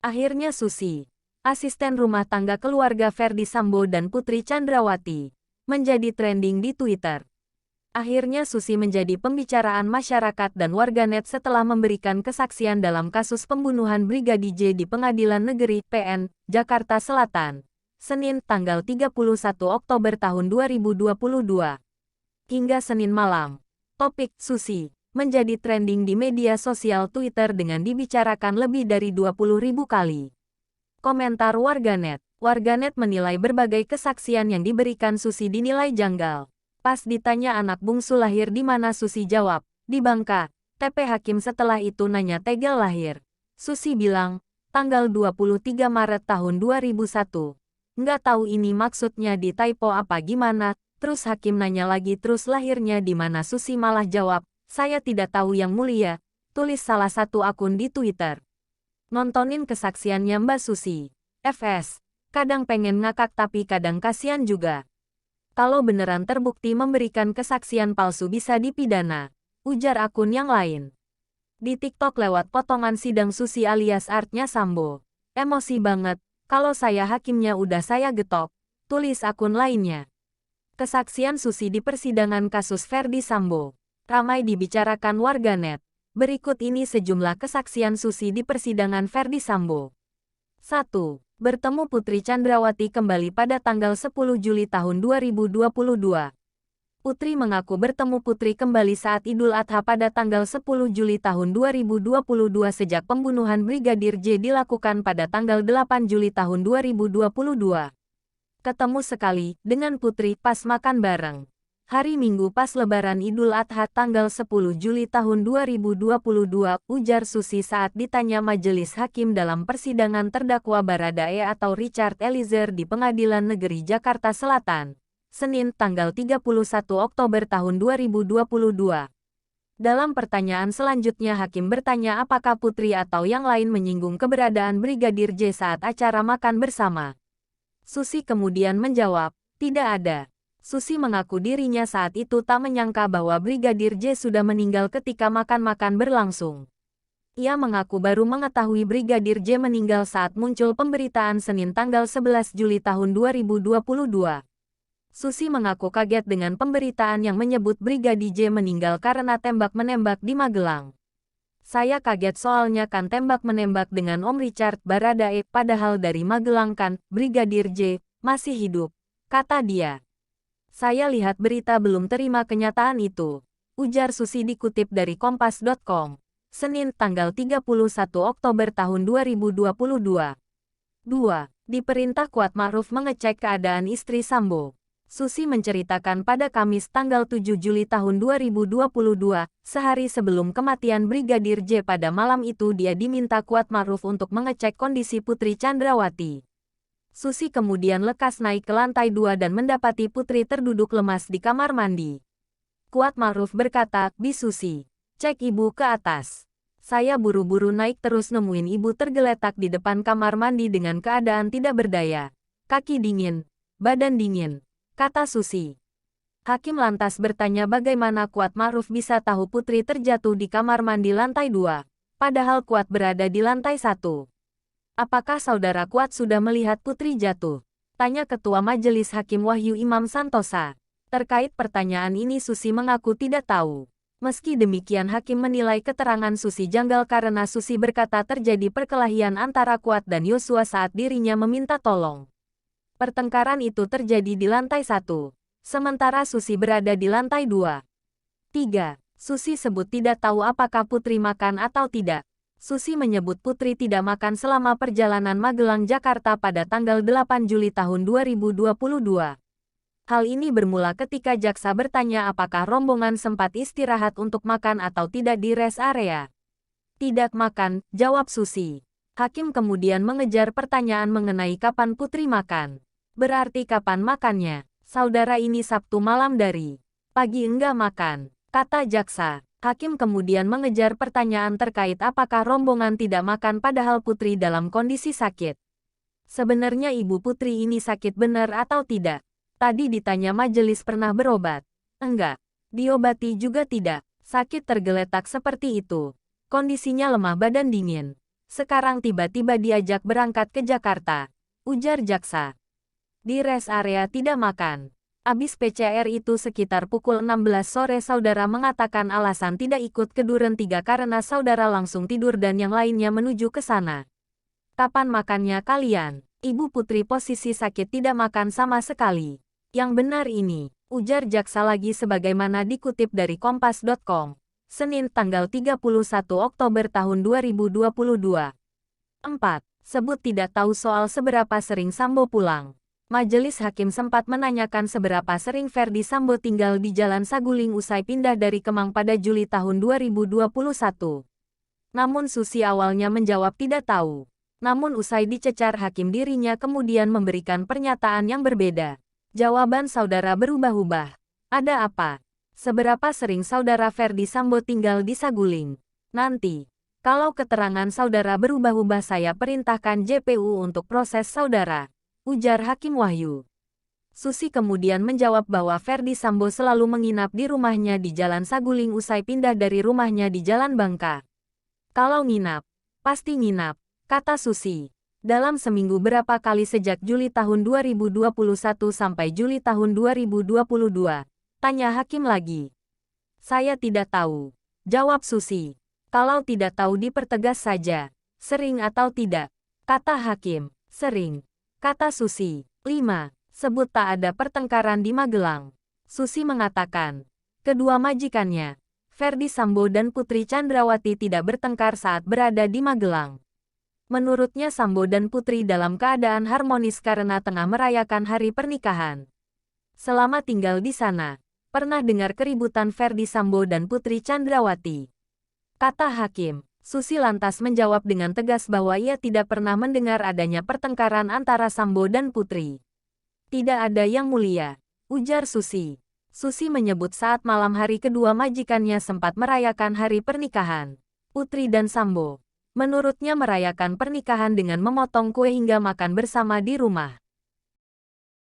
Akhirnya Susi, asisten rumah tangga keluarga Ferdy Sambo dan Putri Chandrawati, menjadi trending di Twitter. Akhirnya Susi menjadi pembicaraan masyarakat dan warganet setelah memberikan kesaksian dalam kasus pembunuhan Brigadir J di Pengadilan Negeri PN, Jakarta Selatan, Senin tanggal 31 Oktober tahun 2022. Hingga Senin malam, topik Susi menjadi trending di media sosial Twitter dengan dibicarakan lebih dari 20.000 kali. Komentar warganet. Warganet menilai berbagai kesaksian yang diberikan Susi dinilai janggal. Pas ditanya anak bungsu lahir di mana, Susi jawab, di Bangka. TP Hakim setelah itu nanya tanggal lahir. Susi bilang, tanggal 23 Maret tahun 2001. Nggak tahu ini maksudnya di typo apa gimana. Terus Hakim nanya lagi terus lahirnya di mana, Susi malah jawab, saya tidak tahu yang mulia, tulis salah satu akun di Twitter. Nontonin kesaksiannya Mbak Susi. FS, kadang pengen ngakak tapi kadang kasihan juga. Kalau beneran terbukti memberikan kesaksian palsu bisa dipidana, ujar akun yang lain. Di TikTok lewat potongan sidang Susi alias artnya Sambo. Emosi banget, kalau saya hakimnya udah saya getok, tulis akun lainnya. Kesaksian Susi di persidangan kasus Ferdy Sambo ramai dibicarakan warganet. Berikut ini sejumlah kesaksian Susi di persidangan Ferdy Sambo. 1. Bertemu Putri Chandrawati kembali pada tanggal 10 Juli tahun 2022. Putri mengaku bertemu Putri kembali saat Idul Adha pada tanggal 10 Juli tahun 2022 sejak pembunuhan Brigadir J dilakukan pada tanggal 8 Juli tahun 2022. Ketemu sekali dengan Putri pas makan bareng. Hari Minggu pas Lebaran Idul Adha tanggal 10 Juli tahun 2022, ujar Susi saat ditanya majelis hakim dalam persidangan terdakwa Baradae atau Richard Eliezer di Pengadilan Negeri Jakarta Selatan, Senin tanggal 31 Oktober tahun 2022. Dalam pertanyaan selanjutnya hakim bertanya apakah Putri atau yang lain menyinggung keberadaan Brigadir J saat acara makan bersama. Susi kemudian menjawab, tidak ada. Susi mengaku dirinya saat itu tak menyangka bahwa Brigadir J sudah meninggal ketika makan-makan berlangsung. Ia mengaku baru mengetahui Brigadir J meninggal saat muncul pemberitaan Senin tanggal 11 Juli tahun 2022. Susi mengaku kaget dengan pemberitaan yang menyebut Brigadir J meninggal karena tembak-menembak di Magelang. Saya kaget soalnya kan tembak-menembak dengan Om Richard Baradae, padahal dari Magelang kan, Brigadir J masih hidup, kata dia. Saya lihat berita belum terima kenyataan itu, ujar Susi dikutip dari Kompas.com, Senin tanggal 31 Oktober tahun 2022. 2. Diperintah Kuatma'ruf mengecek keadaan istri Sambo. Susi menceritakan pada Kamis tanggal 7 Juli tahun 2022, sehari sebelum kematian Brigadir J pada malam itu dia diminta Kuatma'ruf untuk mengecek kondisi Putri Chandrawati. Susi kemudian lekas naik ke lantai 2 dan mendapati Putri terduduk lemas di kamar mandi. Kuatma'ruf berkata, "Bi Susi, cek ibu ke atas." Saya buru-buru naik terus nemuin ibu tergeletak di depan kamar mandi dengan keadaan tidak berdaya. Kaki dingin, badan dingin, kata Susi. Hakim lantas bertanya bagaimana Kuatma'ruf bisa tahu Putri terjatuh di kamar mandi lantai 2, padahal Kuat berada di lantai 1. Apakah saudara Kuat sudah melihat Putri jatuh? Tanya Ketua Majelis Hakim Wahyu Imam Santosa. Terkait pertanyaan ini Susi mengaku tidak tahu. Meski demikian Hakim menilai keterangan Susi janggal karena Susi berkata terjadi perkelahian antara Kuat dan Yosua saat dirinya meminta tolong. Pertengkaran itu terjadi di lantai 1, sementara Susi berada di lantai 2. 3. Susi sebut tidak tahu apakah Putri makan atau tidak. Susi menyebut Putri tidak makan selama perjalanan Magelang-Jakarta pada tanggal 8 Juli tahun 2022. Hal ini bermula ketika jaksa bertanya apakah rombongan sempat istirahat untuk makan atau tidak di rest area. Tidak makan, jawab Susi. Hakim kemudian mengejar pertanyaan mengenai kapan Putri makan. Berarti kapan makannya? Saudara ini Sabtu malam dari pagi enggak makan, kata jaksa. Hakim kemudian mengejar pertanyaan terkait apakah rombongan tidak makan padahal Putri dalam kondisi sakit. Sebenarnya ibu Putri ini sakit benar atau tidak? Tadi ditanya majelis pernah berobat. Enggak. Diobati juga tidak. Sakit tergeletak seperti itu. Kondisinya lemah badan dingin. Sekarang tiba-tiba diajak berangkat ke Jakarta, ujar jaksa. Di rest area tidak makan. Abis PCR itu sekitar pukul 16 sore saudara mengatakan alasan tidak ikut ke Duren 3 karena saudara langsung tidur dan yang lainnya menuju ke sana. Kapan makannya kalian? Ibu Putri posisi sakit tidak makan sama sekali. Yang benar ini, ujar jaksa lagi sebagaimana dikutip dari kompas.com. Senin tanggal 31 Oktober tahun 2022. 4. Sebut tidak tahu soal seberapa sering Sambo pulang. Majelis Hakim sempat menanyakan seberapa sering Ferdi Sambo tinggal di Jalan Saguling usai pindah dari Kemang pada Juli tahun 2021. Namun Susi awalnya menjawab tidak tahu. Namun usai dicecar hakim dirinya kemudian memberikan pernyataan yang berbeda. Jawaban saudara berubah-ubah. Ada apa? Seberapa sering saudara Ferdi Sambo tinggal di Saguling? Nanti, kalau keterangan saudara berubah-ubah saya perintahkan JPU untuk proses saudara, ujar Hakim Wahyu. Susi kemudian menjawab bahwa Ferdi Sambo selalu menginap di rumahnya di Jalan Saguling usai pindah dari rumahnya di Jalan Bangka. Kalau nginap, pasti nginap, kata Susi. Dalam seminggu berapa kali sejak Juli tahun 2021 sampai Juli tahun 2022? Tanya hakim lagi. Saya tidak tahu. Jawab Susi. Kalau tidak tahu dipertegas saja. Sering atau tidak? Kata hakim. Sering. Kata Susi. 5. Sebut tak ada pertengkaran di Magelang. Susi mengatakan. Kedua majikannya, Ferdi Sambo dan Putri Chandrawati tidak bertengkar saat berada di Magelang. Menurutnya Sambo dan Putri dalam keadaan harmonis karena tengah merayakan hari pernikahan. Selama tinggal di sana, pernah dengar keributan Ferdi Sambo dan Putri Chandrawati? Kata hakim. Susi lantas menjawab dengan tegas bahwa ia tidak pernah mendengar adanya pertengkaran antara Sambo dan Putri. Tidak ada yang mulia, ujar Susi. Susi menyebut saat malam hari kedua majikannya sempat merayakan hari pernikahan Putri dan Sambo. Menurutnya merayakan pernikahan dengan memotong kue hingga makan bersama di rumah.